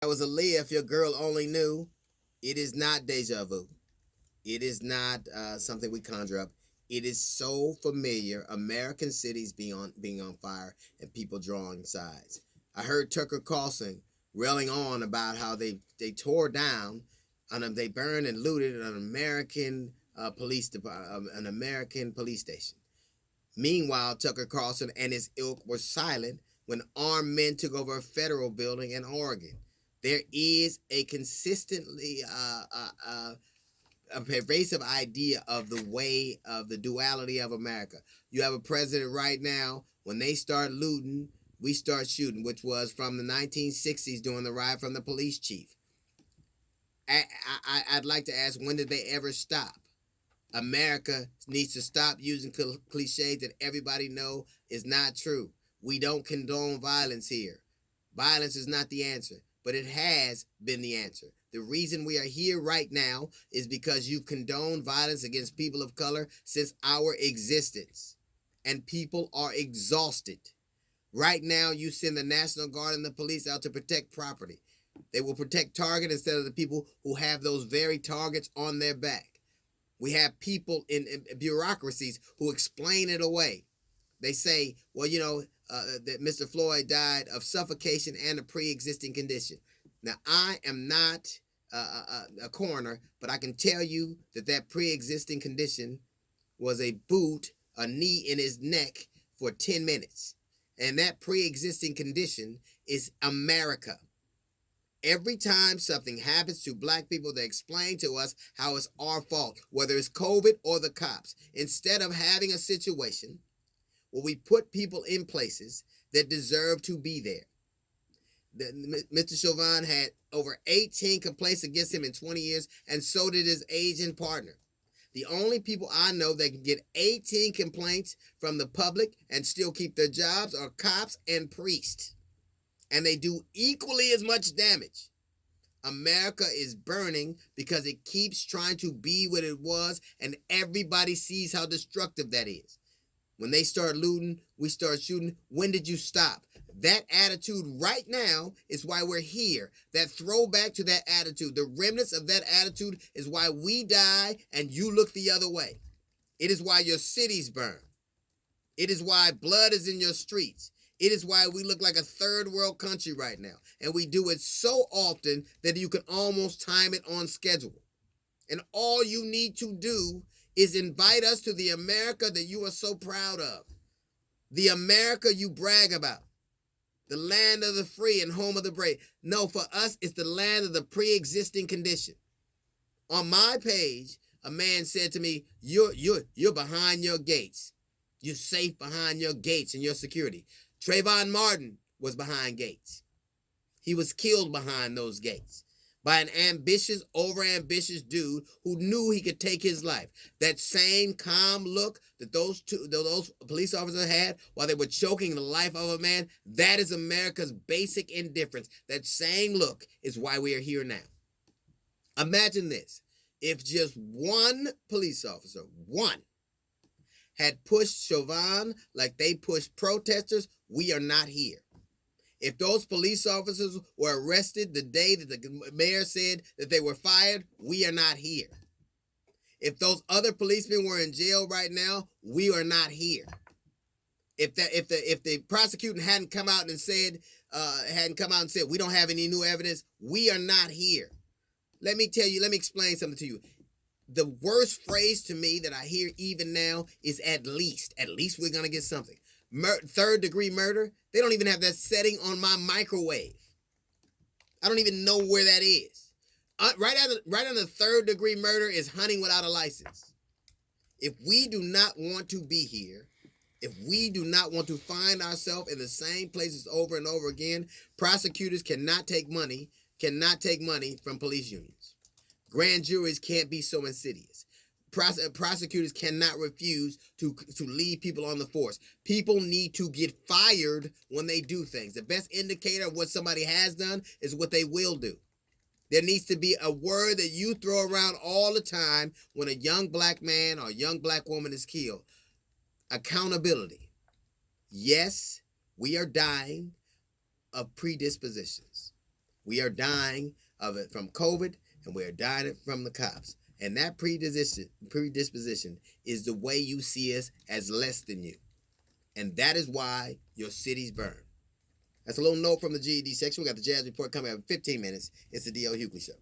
That was Aaliyah. If your girl only knew, it is not deja vu. It is not something we conjure up. It is so familiar. American cities being on fire and people drawing sides. I heard Tucker Carlson railing on about how they tore down, they burned and looted an American an American police station. Meanwhile, Tucker Carlson and his ilk were silent when armed men took over a federal building in Oregon. There is a consistently a pervasive idea of the way of the duality of America. You have a president right now, when they start looting, we start shooting, which was from the 1960s during the riot from the police chief. I'd like to ask, when did they ever stop? America needs to stop using cliches that everybody know is not true. We don't condone violence here. Violence is not the answer, but it has been the answer. The reason we are here right now is because you condoned violence against people of color since our existence. And people are exhausted. Right now, you send the National Guard and the police out to protect property. They will protect target instead of the people who have those very targets on their back. We have people in bureaucracies who explain it away. They say, well, that Mr. Floyd died of suffocation and a pre-existing condition. Now, I am not a coroner, but I can tell you that pre-existing condition was a boot, a knee in his neck for 10 minutes. And that pre-existing condition is America. Every time something happens to black people, they explain to us how it's our fault, whether it's COVID or the cops. Instead of having a situation where we put people in places that deserve to be there. Mr. Chauvin had over 18 complaints against him in 20 years, and so did his agent partner. The only people I know that can get 18 complaints from the public and still keep their jobs are cops and priests. And they do equally as much damage. America is burning because it keeps trying to be what it was, and everybody sees how destructive that is. When they start looting, we start shooting. When did you stop? That attitude right now is why we're here. That throwback to that attitude, the remnants of that attitude is why we die and you look the other way. It is why your cities burn. It is why blood is in your streets. It is why we look like a third world country right now. And we do it so often that you can almost time it on schedule. And all you need to do is invite us to the America that you are so proud of. The America you brag about. The land of the free and home of the brave. No, for us, it's the land of the pre-existing condition. On my page, a man said to me, you're behind your gates. You're safe behind your gates and your security. Trayvon Martin was behind gates. He was killed behind those gates by an ambitious, overambitious dude who knew he could take his life. That same calm look that those police officers had while they were choking the life of a man, that is America's basic indifference. That same look is why we are here now. Imagine this. If just one police officer, one, had pushed Chauvin like they pushed protesters, we are not here. If those police officers were arrested the day that the mayor said that they were fired, we are not here. If those other policemen were in jail right now, we are not here. If the prosecutor hadn't come out and said we don't have any new evidence, we are not here. Let me explain something to you. The worst phrase to me that I hear even now is at least. At least we're going to get something. Third degree murder, they don't even have that setting on my microwave. I don't even know where that is. Right under third degree murder is hunting without a license. If we do not want to be here, if we do not want to find ourselves in the same places over and over again, prosecutors cannot take money from police unions. Grand juries can't be so insidious. Prosecutors cannot refuse to leave people on the force. People need to get fired when they do things. The best indicator of what somebody has done is what they will do. There needs to be a word that you throw around all the time when a young black man or a young black woman is killed. Accountability. Yes, we are dying of predispositions. We are dying of it from COVID, and we are dying it from the cops. And that predisposition is the way you see us as less than you. And that is why your cities burn. That's a little note from the GED section. We got the Jazz Report coming up in 15 minutes. It's the D.L. Hughley Show.